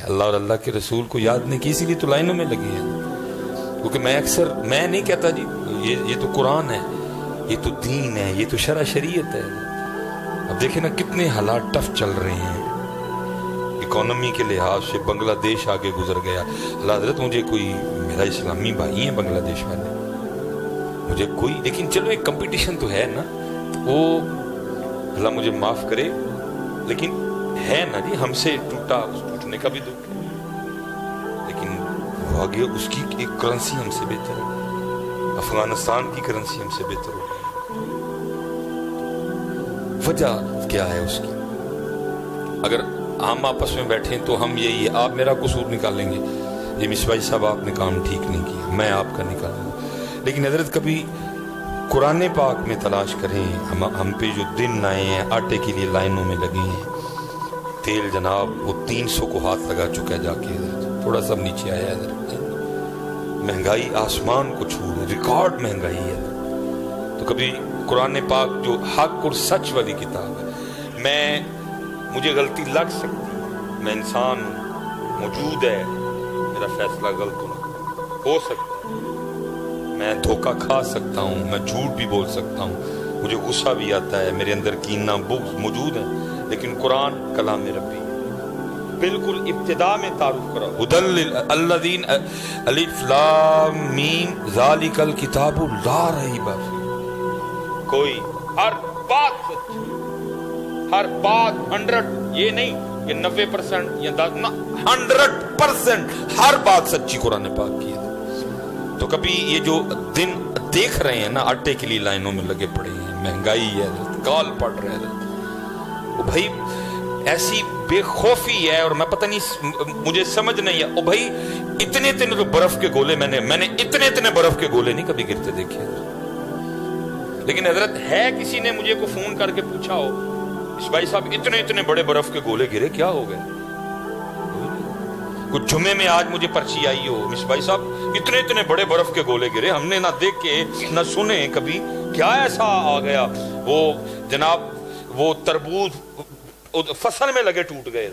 اللہ اور اللہ کے رسول کو یاد نہیں کی، اسی لیے تو لائنوں میں لگے ہیں. کیونکہ میں نہیں کہتا جی یہ تو قرآن ہے، یہ تو دین ہے، یہ تو شرع شریعت ہے. اب دیکھیں نا کتنے حالات ٹف چل رہے ہیں. اکانومی کے لحاظ سے بنگلہ دیش آگے گزر گیا. اللہ حضرت مجھے کوئی میرا اسلامی بھائی ہیں بنگلہ دیش والے، مجھے کوئی، لیکن چلو ایک کمپٹیشن تو ہے نا، وہ اللہ مجھے معاف کرے لیکن ہے نا جی، ہم سے ٹوٹا، اس ٹوٹنے کا بھی دکھ ہے، لیکن وہ آگے اس کی ایک کرنسی ہم سے بہتر ہے، افغانستان کی کرنسی ہم سے بہتر ہو گئی. وجہ کیا ہے اس کی؟ اگر ہم آپس میں بیٹھیں تو ہم یہی ہے، آپ میرا قصور نکالیں گے، یہ مصباحی صاحب آپ نے کام ٹھیک نہیں کیا، میں آپ کا نکالوں گا. لیکن حضرت کبھی قرآن پاک میں تلاش کریں. ہم پہ جو دن آئے ہیں، آٹے کے لیے لائنوں میں لگے ہیں، تیل جناب وہ 300 کو ہاتھ لگا چکا ہے جا کے، حضرت تھوڑا سا نیچے آیا ہے حضرت. مہنگائی آسمان کو چھو رہی، ریکارڈ مہنگائی ہے. تو کبھی قرآن پاک جو حق اور سچ والی کتاب ہے، مجھے غلطی لگ سکتی، میں انسان ہوں، موجود ہے، میرا فیصلہ غلط ہو سکتا ہے، میں دھوکہ کھا سکتا ہوں، میں جھوٹ بھی بول سکتا ہوں، مجھے غصہ بھی آتا ہے، میرے اندر کینہ بغض موجود ہے، لیکن قرآن کلام ربی بالکل ابتدا میں تعارف کرا، ہدی للذین الف لام میم ذالک الکتاب لا ریب فیہ. کوئی ہر بات سچ، ہر بات 100، یہ نہیں کہ 90% یا 100% ہر بات سچی قرآن پاک کی ہے. تو کبھی یہ جو دن دیکھ رہے ہیں نا، آٹے کے لیے لائنوں میں لگے پڑے ہیں، مہنگائی ہے، کال پڑ رہے ہیں، وہ بھائی ایسی بے خوفی ہے، اور میں پتہ نہیں مجھے سمجھ نہیں ہے. او بھائی اتنے تو برف کے گولے میں نے اتنے برف کے گولے نہیں کبھی گرتے دیکھے. لیکن حضرت ہے کسی نے مجھے کو فون کر کے پوچھا ہو، اس بھائی صاحب اتنے بڑے برف کے گولے گرے، کیا ہو گئے؟ کچھ جمعے میں آج مجھے پرچی آئی ہو، مس بھائی صاحب اتنے بڑے برف کے گولے گرے، ہم نے نہ دیکھے نہ سنے کبھی، کیا ایسا آ گیا؟ وہ جناب وہ تربوز فصل میں لگے ٹوٹ گئے،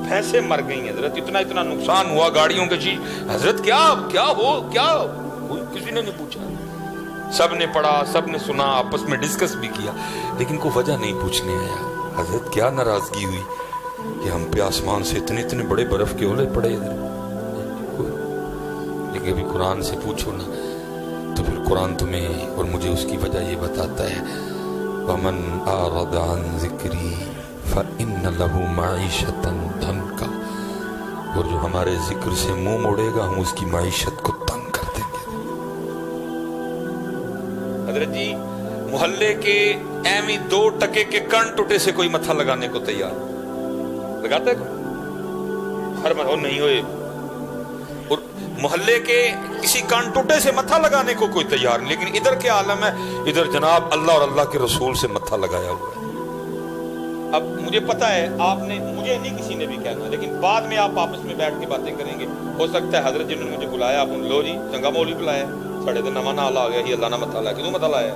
بھینسیں مر گئی ہیں حضرت، اتنا نقصان ہوا گاڑیوں کے چیز. حضرت کیا ہو کسی نے نہیں پوچھا. سب نے پڑھا، سب نے سنا، آپس میں ڈسکس بھی کیا، لیکن کوئی وجہ نہیں پوچھنے آیا. حضرت کیا ناراضگی ہوئی کہ ہم پہ آسمان سے اتنے بڑے برف کے اولے پڑے ادھر. لیکن ابھی قرآن سے پوچھو نا تو پھر قرآن تمہیں اور مجھے اس کی وجہ یہ بتاتا ہے، وَمَنْ أَعْرَضَ عَنْ ذِكْرِي فَإِنَّ لَهُ مَعِيشَةً ضَنْكَ. اور جو ہمارے ذکر سے منہ موڑے گا ہم اس کی معیشت کو تنگ کر دیں گے. حضرت جی محلے کے ایمی 2 ٹکے کے کن ٹوٹے سے کوئی متھا لگانے کو تیار لگاتا ہے؟ ہر مرحو نہیں ہوئے. اور محلے کے کسی کان ٹوٹے سے متھا لگانے کو کوئی تیار نہیں. لیکن ادھر کیا عالم ہے، ادھر جناب اللہ اور اللہ کے رسول سے متھا لگایا ہوا ہے. اب مجھے پتا ہے آپ نے، مجھے نہیں کسی نے بھی کہنا، لیکن بعد میں آپ آپس میں بیٹھ کے باتیں کریں گے. ہو سکتا ہے حضرت جنہوں نے مجھے بلایا آپ لو جی چنگا مولوی بلایا، ساڑھے دن نوانا حال آ گیا ہی، اللہ نہ متھا لایا. کیوں متھا لایا؟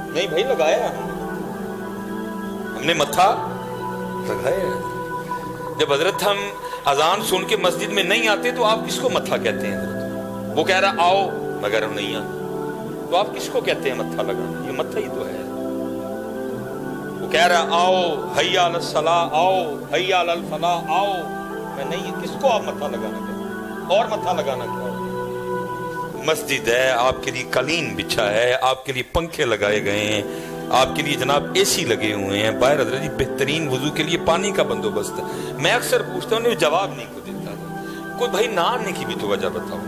نہیں بھائی لگایا ہم نے متھا لگایا. جب حضرت ہم اذان سن کے مسجد میں نہیں آتے تو آپ کس کو متھا کہتے ہیں؟ حضرت وہ کہہ رہا آؤ، میں کہہ رہا ہوں نہیں آتا، تو آپ کس کو کہتے ہیں متھا لگانا؟ یہ متھا ہی تو ہے. وہ کہہ رہا آؤ حی علی الصلاۃ، آؤ حی علی الفلاح، آؤ، میں نہیں. کس کو آپ متھا لگانا کہتے ہیں؟ اور متھا لگانا کیا ہے؟ مسجد ہے، آپ کے لیے قالین بچھا ہے، آپ کے لیے پنکھے لگائے گئے ہیں، آپ کے لیے جناب اے سی لگے ہوئے ہیں باہر. حضرت جی بہترین وضو کے لیے پانی کا بندوبست ہے. میں اکثر پوچھتا ہوں جواب نہیں کو دیتا. کوئی بھائی نہ آنے کی بھی تو وجہ بتاؤ،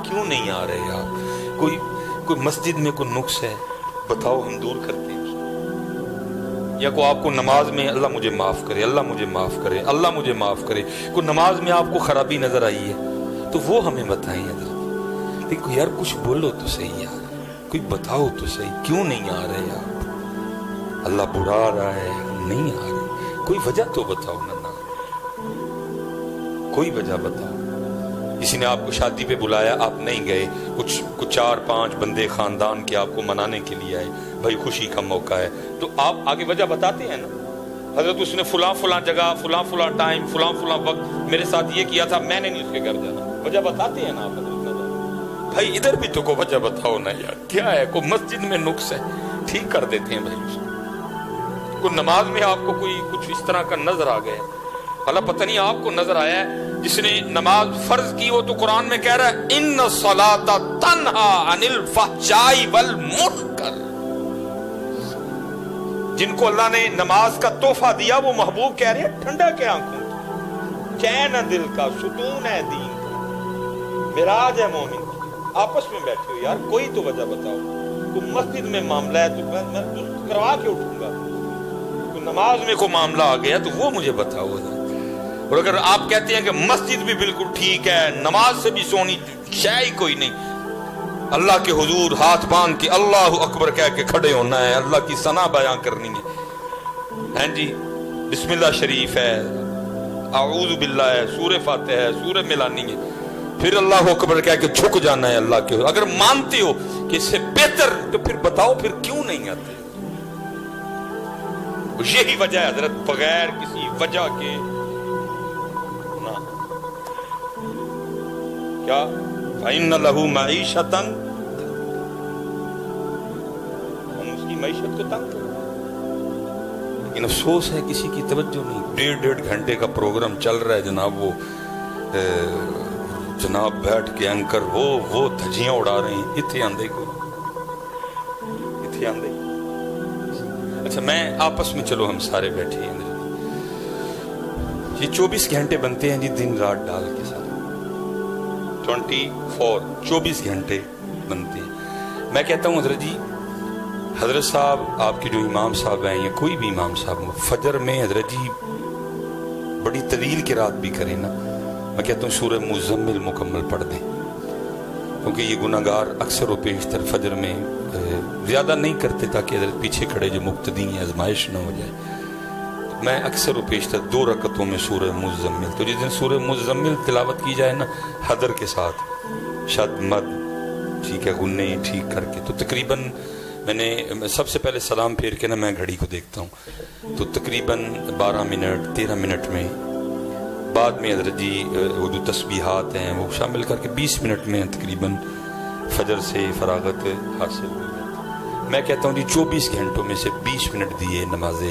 کیوں نہیں آ رہے آپ؟ کوئی مسجد میں کوئی نقص ہے بتاؤ، ہم دور کرتے ہیں. یا کوئی آپ کو نماز میں اللہ مجھے معاف کرے، اللہ مجھے معاف کرے، اللہ مجھے معاف کرے، کوئی نماز میں آپ کو خرابی نظر آئی ہے تو وہ ہمیں بتائیں. حضرت لیکن یار کچھ بولو تو صحیح یار، کوئی بتاؤ تو صحیح، کیوں نہیں آ رہے آپ؟ اللہ بڑھا رہا ہے، نہیں آ رہے، کوئی وجہ تو بتاؤ نا. کوئی وجہ بتاؤ. کسی نے آپ کو شادی پہ بلایا، آپ نہیں گئے، کچھ 4-5 بندے خاندان کے آپ کو منانے کے لیے آئے، بھائی خوشی کا موقع ہے، تو آپ آگے وجہ بتاتے ہیں نا. حضرت اس نے فلاں فلاں جگہ فلاں فلاں ٹائم فلاں فلاں وقت میرے ساتھ یہ کیا تھا، میں نے نہیں اس کے گھر جانا. وجہ بتاتے ہیں نا آپ حضرت. بھائی ادھر بھی تو کو وجہ بتاؤ نا یار، کیا ہے؟ کوئی مسجد میں نقص ہے ٹھیک کر دیتے ہیں بھائی اس کو. کوئی نماز میں آپ کو کوئی کچھ اس طرح کا نظر آ گیا، اللہ پتہ نہیں آپ کو نظر آیا ہے. جس نے نماز فرض کی وہ تو قرآن میں کہہ رہا ہے ان الصلاۃ تنہا عن الفحشاء والمنکر. جن کو اللہ نے نماز کا تحفہ دیا وہ محبوب کہہ رہے ہیں ٹھنڈا کے آنکھوں کی، چین ہے دل کا، ستون ہے دین کا، معراج ہے مومن کی. آپس میں بیٹھے ہو یار، کوئی تو وجہ بتاؤ. کوئی مسجد میں معاملہ ہے تو میں کروا کے اٹھوں گا، کوئی نماز میں کوئی معاملہ آ گیا تو وہ مجھے بتاؤ. اور اگر آپ کہتے ہیں کہ مسجد بھی بالکل ٹھیک ہے، نماز سے بھی سونی شے ہی کوئی نہیں، اللہ کے حضور ہاتھ باندھ کے اللہ اکبر کہہ کے کھڑے ہونا ہے، اللہ کی ثنا بیان کرنی ہے. ہیں جی بسم اللہ شریف ہے، اعوذ باللہ ہے، سورہ فاتحہ ہے، سورہ ملانی ہے، پھر اللہ اکبر کہہ کے جھک جانا ہے اللہ کے. اگر مانتے ہو کہ اس سے بہتر تو پھر بتاؤ پھر کیوں نہیں آتے؟ یہی وجہ ہے حضرت، بغیر کسی وجہ کے نہ کیا فَإِنَّ لَهُ مَعِيشَةً، ہم اس کی معیشت کو تنگ کریں. لیکن افسوس ہے کسی کی توجہ نہیں. 1.5 گھنٹے کا پروگرام چل رہا ہے جناب، وہ جناب بیٹھ کے اینکر وہ دھجیاں اڑا رہے ہیں. اتھے آندے کو اتھے آندے. اچھا میں آپس میں چلو ہم سارے بیٹھے ہیں. یہ 24 گھنٹے بنتے ہیں جی دن رات ڈال کے ساتھ، 24 گھنٹے بنتے ہیں. میں کہتا ہوں حضرت جی، حضرت صاحب آپ کے جو امام صاحب ہیں یا کوئی بھی امام صاحب فجر میں حضرت جی بڑی طویل قرات بھی کریں نا، میں کہتا ہوں سورہ مزمل مکمل پڑھ دیں، کیونکہ یہ گناہگار اکثر و بیشتر فجر میں زیادہ نہیں کرتے تاکہ حضرت پیچھے کھڑے جو مقتدی ہیں آزمائش نہ ہو جائے. میں اکثر و بیشتر 2 رکعتوں میں سورہ مزمل، تو جس دن سورہ مزمل تلاوت کی جائے نا حدر کے ساتھ، شد مد ٹھیک ہے غنے ٹھیک کر کے، تو تقریباً میں نے سب سے پہلے سلام پھیر کے نا میں گھڑی کو دیکھتا ہوں تو تقریباً 12 منٹ 13 منٹ میں، بعد میں حضرت جی وہ جو تسبیحات ہیں وہ شامل کر کے 20 منٹ میں تقریباً فجر سے فراغت حاصل ہو جاتی. میں کہتا ہوں جی 24 گھنٹوں میں سے 20 منٹ دیے نماز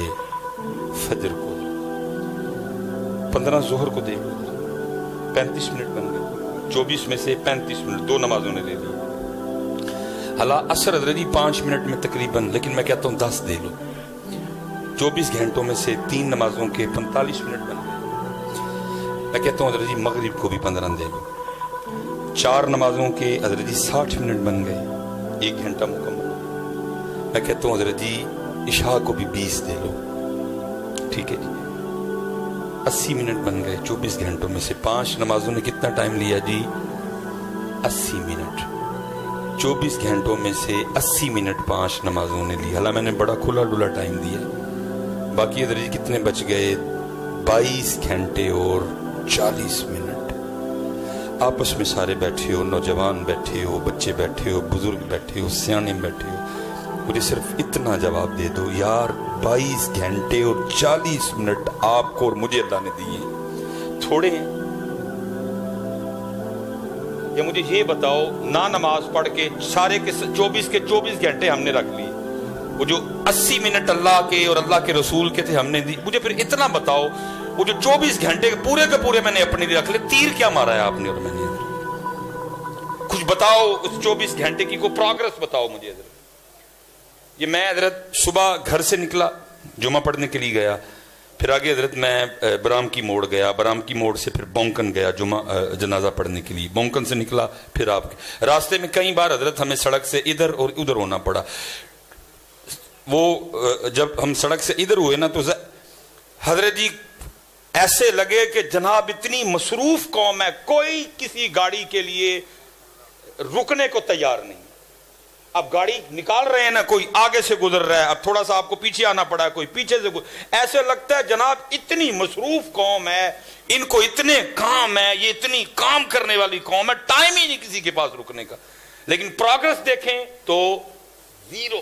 فجر کو، 15 ظہر کو دیکھ 35 منٹ بن گئے، 24 میں سے 35 منٹ 2 نمازوں نے لے لی. حالانکہ عصر حضرت جی 5 منٹ میں تقریباً، لیکن میں کہتا ہوں 10 دے لو. 24 گھنٹوں میں سے 3 نمازوں کے 45 منٹ بن گئے. میں کہتا ہوں حضرت جی مغرب کو بھی 15 دے لو. 4 نمازوں کے حضرت جی 60 منٹ بن گئے، 1 گھنٹہ مکمل. میں کہتا ہوں حضرت جی عشاء کو بھی 20 دے لو، ٹھیک ہے جی 80 منٹ بن گئے. 24 گھنٹوں میں سے 5 نمازوں نے کتنا ٹائم لیا جی؟ 80 منٹ. 24 گھنٹوں میں سے 80 منٹ 5 نمازوں نے لی. حالانکہ میں نے بڑا کھلا ڈلا ٹائم دیا. باقی حضرت جی کتنے بچ گئے؟ 22 گھنٹے اور 40 منٹ. آپس میں سارے بیٹھے ہو، نوجوان بیٹھے ہو، بچے بیٹھے ہو، بزرگ بیٹھے ہو، سیانے بیٹھے ہو، مجھے صرف اتنا جواب دے دو یار 22 گھنٹے اور 40 منٹ آپ کو اور مجھے اللہ نے دیے تھوڑے ہیں؟ یا مجھے یہ بتاؤ نہ نماز پڑھ کے سارے کے 24 گھنٹے ہم نے رکھ لیے، وہ جو 80 منٹ اللہ کے اور اللہ کے رسول کے تھے ہم نے دی. مجھے پھر اتنا بتاؤ وہ جو 24 گھنٹے کے پورے میں نے اپنے لیے رکھ لے، تیر کیا مارا ہے آپ نے اور میں نے؟ کچھ بتاؤ اس 24 گھنٹے کی کوئی پروگرس بتاؤ مجھے حضرت. یہ میں حضرت صبح گھر سے نکلا جمعہ پڑھنے کے لیے گیا، پھر آگے حضرت میں برام کی موڑ گیا، برام کی موڑ سے پھر بونکن گیا جمعہ جنازہ پڑھنے کے لیے. بونکن سے نکلا پھر آپ راستے میں کئی بار حضرت ہمیں سڑک سے ادھر اور ادھر ہونا پڑا. وہ جب ہم سڑک سے ادھر ہوئے نا تو حضرت جی ایسے لگے کہ جناب اتنی مصروف قوم ہے، کوئی کسی گاڑی کے لیے رکنے کو تیار نہیں. اب گاڑی نکال رہے ہیں نا، کوئی آگے سے گزر رہا ہے، اب تھوڑا سا آپ کو پیچھے آنا پڑا ہے، کوئی پیچھے سے ایسے لگتا ہے جناب اتنی مصروف قوم ہے، ان کو اتنے کام ہے، یہ اتنی کام کرنے والی قوم ہے، ٹائم ہی نہیں کسی کے پاس رکنے کا. لیکن پروگرس دیکھیں تو 0.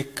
1